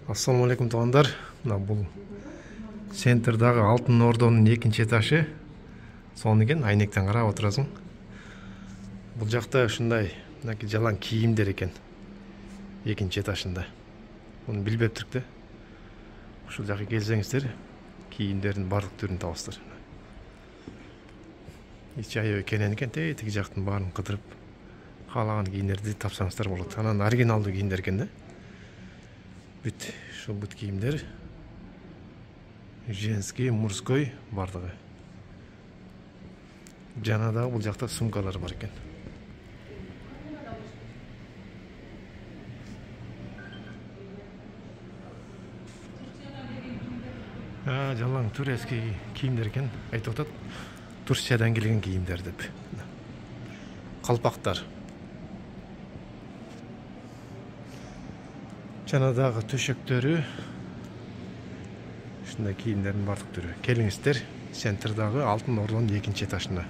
Ассаламу алейкум туугандар. Мына бул центрдагы Алтын Ордонун экинчи этажы. Сону экен айнектен карап отурасың. Бул жакта ушундай мынакей жалаң кийимдер экен. Экинчи этажында. Муну билбептирик да. Ушул жакка келсеңиздер, кийимдердин бардык түрүн табасыздар. Ичи аябай кенен экен, тиги жактын баарын кыдырып каалаган кийимдерди тапсаңыздар болот. Анан оригиналдуу кийимдер экен да. Бүт, шул бүт кийимдер. Женский, мужской бардыгы. Жана да бул жакта сумкалар бар экен. Жалаң турецкий кийимдер экен. Айтып атат, Турциядан келген кийимдер деп. Калпактар. Жана дагы төшөктөрү. Ушундай кийимдердин бардык түрү. Келиңиздер, центрдагы Алтын Ордонун экинчи этажына.